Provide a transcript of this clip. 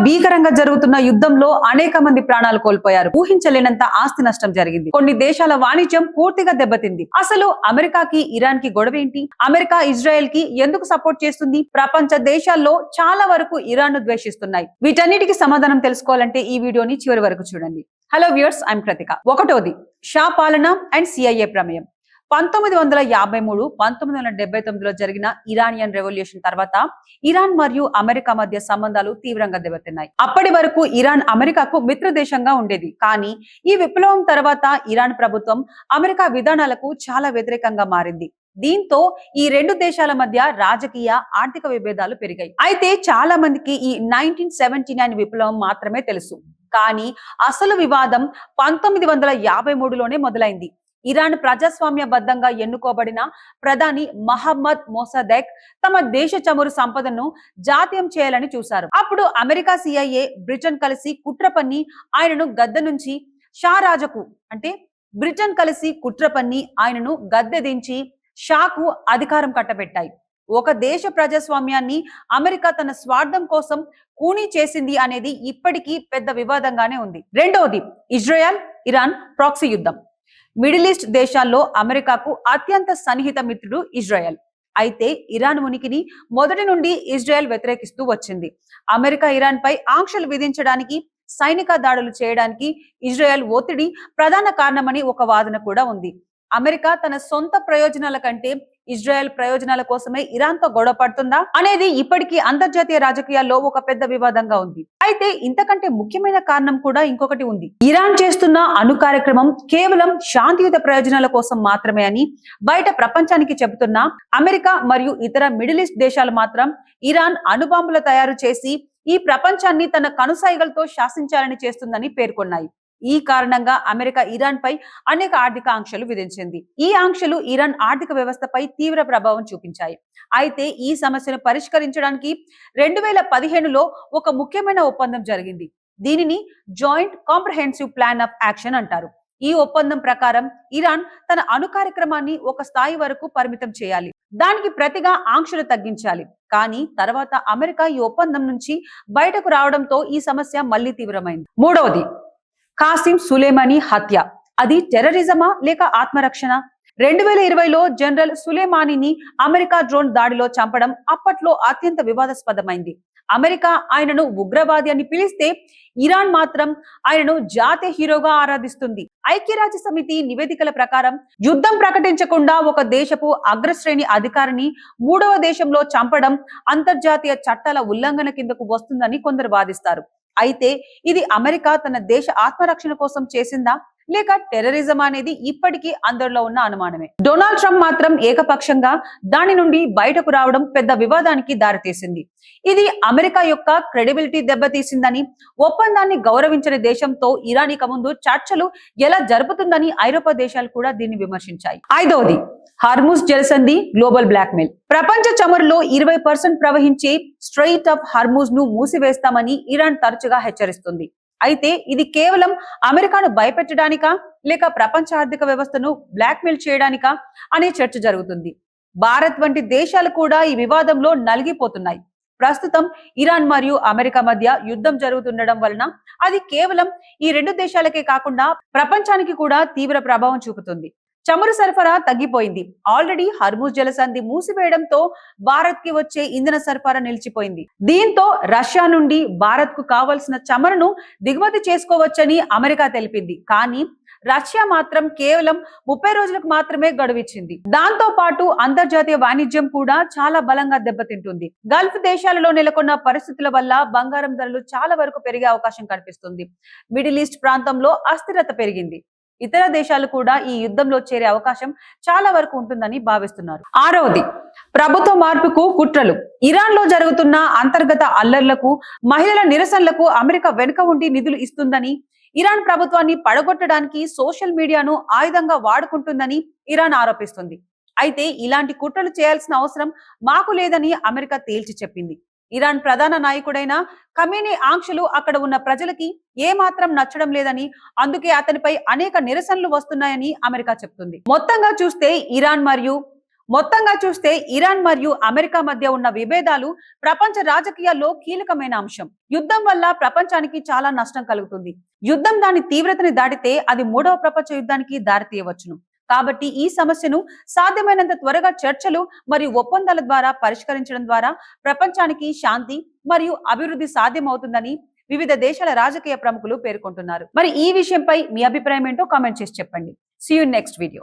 భీకరంగా జరుగుతున్న యుద్ధంలో అనేక మంది ప్రాణాలు కోల్పోయారు. ఊహించలేనంత ఆస్తి నష్టం జరిగింది. కొన్ని దేశాల వాణిజ్యం పూర్తిగా దెబ్బతింది. అసలు అమెరికాకి ఇరాన్ కి గొడవ ఏంటి? అమెరికా ఇజ్రాయెల్ కి ఎందుకు సపోర్ట్ చేస్తుంది? ప్రపంచ దేశాల్లో చాలా వరకు ఇరాన్ ను ద్వేషిస్తున్నాయి. వీటన్నిటికీ సమాధానం తెలుసుకోవాలంటే ఈ వీడియోని చివరి వరకు చూడండి. Hello viewers, I'm Kritika. ఒకటోది, షా పాలన అండ్ సిఐఏ ప్రమేయం. 1953, 1979లో జరిగిన ఇరానియన్ రెవల్యూషన్ తర్వాత ఇరాన్ మరియు అమెరికా మధ్య సంబంధాలు తీవ్రంగా దెబ్బతిన్నాయి. అప్పటి వరకు ఇరాన్ అమెరికాకు మిత్ర దేశంగా ఉండేది. కానీ ఈ విప్లవం తర్వాత ఇరాన్ ప్రభుత్వం అమెరికా విధానాలకు చాలా వ్యతిరేకంగా మారింది. దీంతో ఈ రెండు దేశాల మధ్య రాజకీయ, ఆర్థిక విభేదాలు పెరిగాయి. అయితే చాలా మందికి ఈ 1979 విప్లవం మాత్రమే తెలుసు. కానీ అసలు వివాదం 1953లోనే మొదలైంది. ఇరాన్ ప్రజాస్వామ్యబద్ధంగా ఎన్నుకోబడిన ప్రధాని మహమ్మద్ మొసదెక్ తమ దేశ చమురు సంపదను జాతీయం చేయాలని చూశారు. అప్పుడు అమెరికా, సిఐఏ, బ్రిటన్ కలిసి కుట్ర పన్ని ఆయనను గద్దె నుంచి షారాజకు బ్రిటన్ కలిసి కుట్ర పన్ని ఆయనను గద్దె దించి షాకు అధికారం కట్టబెట్టాయి. ఒక దేశ ప్రజాస్వామ్యాన్ని అమెరికా తన స్వార్థం కోసం కూనీ చేసింది అనేది ఇప్పటికీ పెద్ద వివాదంగానే ఉంది. రెండవది, ఇజ్రాయెల్ ఇరాన్ ప్రాక్సీ యుద్ధం. మిడిల్ ఈస్ట్ దేశాల్లో అమెరికాకు అత్యంత సన్నిహిత మిత్రుడు ఇజ్రాయెల్. అయితే ఇరాన్ ఉనికిని మొదటి నుండి ఇజ్రాయెల్ వ్యతిరేకిస్తూ వచ్చింది. అమెరికా ఇరాన్ పై ఆంక్షలు విధించడానికి, సైనిక దాడులు చేయడానికి ఇజ్రాయెల్ ఒత్తిడి ప్రధాన కారణమని ఒక వాదన కూడా ఉంది. అమెరికా తన సొంత ప్రయోజనాల కంటే ఇజ్రాయెల్ ప్రయోజనాల కోసమే ఇరాన్ తో గొడవ పడుతుందా అనేది ఇప్పటికీ అంతర్జాతీయ రాజకీయాల్లో ఒక పెద్ద వివాదంగా ఉంది. అయితే ఇంతకంటే ముఖ్యమైన కారణం కూడా ఇంకొకటి ఉంది. ఇరాన్ చేస్తున్న అణు కార్యక్రమం కేవలం శాంతియుత ప్రయోజనాల కోసం మాత్రమే అని బయట ప్రపంచానికి చెబుతున్న అమెరికా మరియు ఇతర మిడిల్ ఈస్ట్ దేశాలు మాత్రం ఇరాన్ అణుబాంబులు తయారు చేసి ఈ ప్రపంచాన్ని తన కనుసైగలతో శాసించాలని చేస్తుందని పేర్కొన్నాయి. ఈ కారణంగా అమెరికా ఇరాన్ పై అనేక ఆర్థిక ఆంక్షలు విధించింది. ఈ ఆంక్షలు ఇరాన్ ఆర్థిక వ్యవస్థపై తీవ్ర ప్రభావం చూపించాయి. అయితే ఈ సమస్యను పరిష్కరించడానికి 2015లో ఒక ముఖ్యమైన ఒప్పందం జరిగింది. దీనిని joint comprehensive plan of action అంటారు. ఈ ఒప్పందం ప్రకారం ఇరాన్ తన అణు కార్యక్రమాన్ని ఒక స్థాయి వరకు పరిమితం చేయాలి. దానికి ప్రతిగా ఆంక్షలు తగ్గించాలి. కానీ తర్వాత అమెరికా ఈ ఒప్పందం నుంచి బయటకు రావడంతో ఈ సమస్య మళ్లీ తీవ్రమైంది. మూడవది, కాసిం సులేమానీ హత్య. అది టెర్రరిజమా లేక ఆత్మరక్షణ? 2020లో జనరల్ సులేమానీని అమెరికా డ్రోన్ దాడిలో చంపడం అప్పట్లో అత్యంత వివాదాస్పదమైంది. అమెరికా ఆయనను ఉగ్రవాది అని పిలిస్తే ఇరాన్ మాత్రం ఆయనను జాతీయ హీరోగా ఆరాధిస్తుంది. ఐక్యరాజ్య సమితి నివేదికల ప్రకారం యుద్ధం ప్రకటించకుండా ఒక దేశపు అగ్రశ్రేణి అధికారిని మూడవ దేశంలో చంపడం అంతర్జాతీయ చట్టాల ఉల్లంఘన కిందకు వస్తుందని కొందరు వాదిస్తారు. అయితే ఇది అమెరికా తన దేశ ఆత్మరక్షణ కోసం చేసిందా లేక టెర్రరిజం అనేది ఇప్పటికీ అందరిలో ఉన్న అనుమానమే. డొనాల్డ్ ట్రంప్ మాత్రం ఏకపక్షంగా దాని నుండి బయటకు రావడం పెద్ద వివాదానికి దారితీసింది. ఇది అమెరికా యొక్క క్రెడిబిలిటీ దెబ్బతీసిందని, ఒప్పందాన్ని గౌరవించని దేశంతో ఇరాన్ ఇక ముందు చర్చలు ఎలా జరుపుతుందని ఐరోపా దేశాలు కూడా దీన్ని విమర్శించాయి. ఐదవది, హార్ముజ్ జలసంధి గ్లోబల్ బ్లాక్మెయిల్. ప్రపంచ చమురులో 20% ప్రవహించే స్ట్రెయిట్ ఆఫ్ హార్ముజ్ ను మూసివేస్తామని ఇరాన్ తరచుగా హెచ్చరిస్తుంది. అయితే ఇది కేవలం అమెరికాను భయపెట్టడానికా లేక ప్రపంచ ఆర్థిక వ్యవస్థను బ్లాక్మెయిల్ చేయడానికా అనే చర్చ జరుగుతుంది. భారత్ వంటి దేశాలు కూడా ఈ వివాదంలో నలిగిపోతున్నాయి. ప్రస్తుతం ఇరాన్ మరియు అమెరికా మధ్య యుద్ధం జరుగుతుండడం వలన అది కేవలం ఈ రెండు దేశాలకే కాకుండా ప్రపంచానికి కూడా తీవ్ర ప్రభావం చూపుతుంది. చమురు సరఫరా తగ్గిపోయింది. ఆల్రెడీ హర్ముజ్ జలసంధి మూసివేయడంతో భారత్ కి వచ్చే ఇంధన సరఫరా నిలిచిపోయింది. దీంతో రష్యా నుండి భారత్ కు కావలసిన చమురును దిగుమతి చేసుకోవచ్చని అమెరికా తెలిపింది. కానీ రష్యా మాత్రం కేవలం 30 రోజులకు మాత్రమే గడువిచ్చింది. దాంతో పాటు అంతర్జాతీయ వాణిజ్యం కూడా చాలా బలంగా దెబ్బతింటుంది. గల్ఫ్ దేశాలలో నెలకొన్న పరిస్థితుల వల్ల బంగారం ధరలు చాలా వరకు పెరిగే అవకాశం కనిపిస్తుంది. మిడిల్ ఈస్ట్ ప్రాంతంలో అస్థిరత పెరిగింది. ఇతర దేశాలు కూడా ఈ యుద్ధంలో చేరే అవకాశం చాలా వరకు ఉంటుందని భావిస్తున్నారు. ఆరవది, ప్రభుత్వ మార్పుకు కుట్రలు. ఇరాన్ లో జరుగుతున్న అంతర్గత అల్లర్లకు, మహిళల నిరసనలకు అమెరికా వెనుక ఉండి నిధులు ఇస్తుందని, ఇరాన్ ప్రభుత్వాన్ని పడగొట్టడానికి సోషల్ మీడియాను ఆయుధంగా వాడుకుంటుందని ఇరాన్ ఆరోపిస్తుంది. అయితే ఇలాంటి కుట్రలు చేయాల్సిన అవసరం మాకు లేదని అమెరికా తేల్చి చెప్పింది. ఇరాన్ ప్రధాన నాయకుడైన ఖమేనీ ఆంక్షలు అక్కడ ఉన్న ప్రజలకి ఏమాత్రం నచ్చడం లేదని, అందుకే అతనిపై అనేక నిరసనలు వస్తున్నాయని అమెరికా చెప్తుంది. మొత్తంగా చూస్తే ఇరాన్ మరియు మొత్తంగా చూస్తే ఇరాన్ మరియు అమెరికా మధ్య ఉన్న విభేదాలు ప్రపంచ రాజకీయాల్లో కీలకమైన అంశం. యుద్ధం వల్ల ప్రపంచానికి చాలా నష్టం కలుగుతుంది. యుద్ధం దాని తీవ్రతని దాటితే అది మూడవ ప్రపంచ యుద్ధానికి దారితీయవచ్చును. కాబట్టి ఈ సమస్యను సాధ్యమైనంత త్వరగా చర్చలు మరియు ఒప్పందాల ద్వారా పరిష్కరించడం ద్వారా ప్రపంచానికి శాంతి మరియు అభివృద్ధి సాధ్యమవుతుందని వివిధ దేశాల రాజకీయ ప్రముఖులు పేర్కొంటున్నారు. మరి ఈ విషయంపై మీ అభిప్రాయం ఏంటో కామెంట్ చేసి చెప్పండి. See you next video.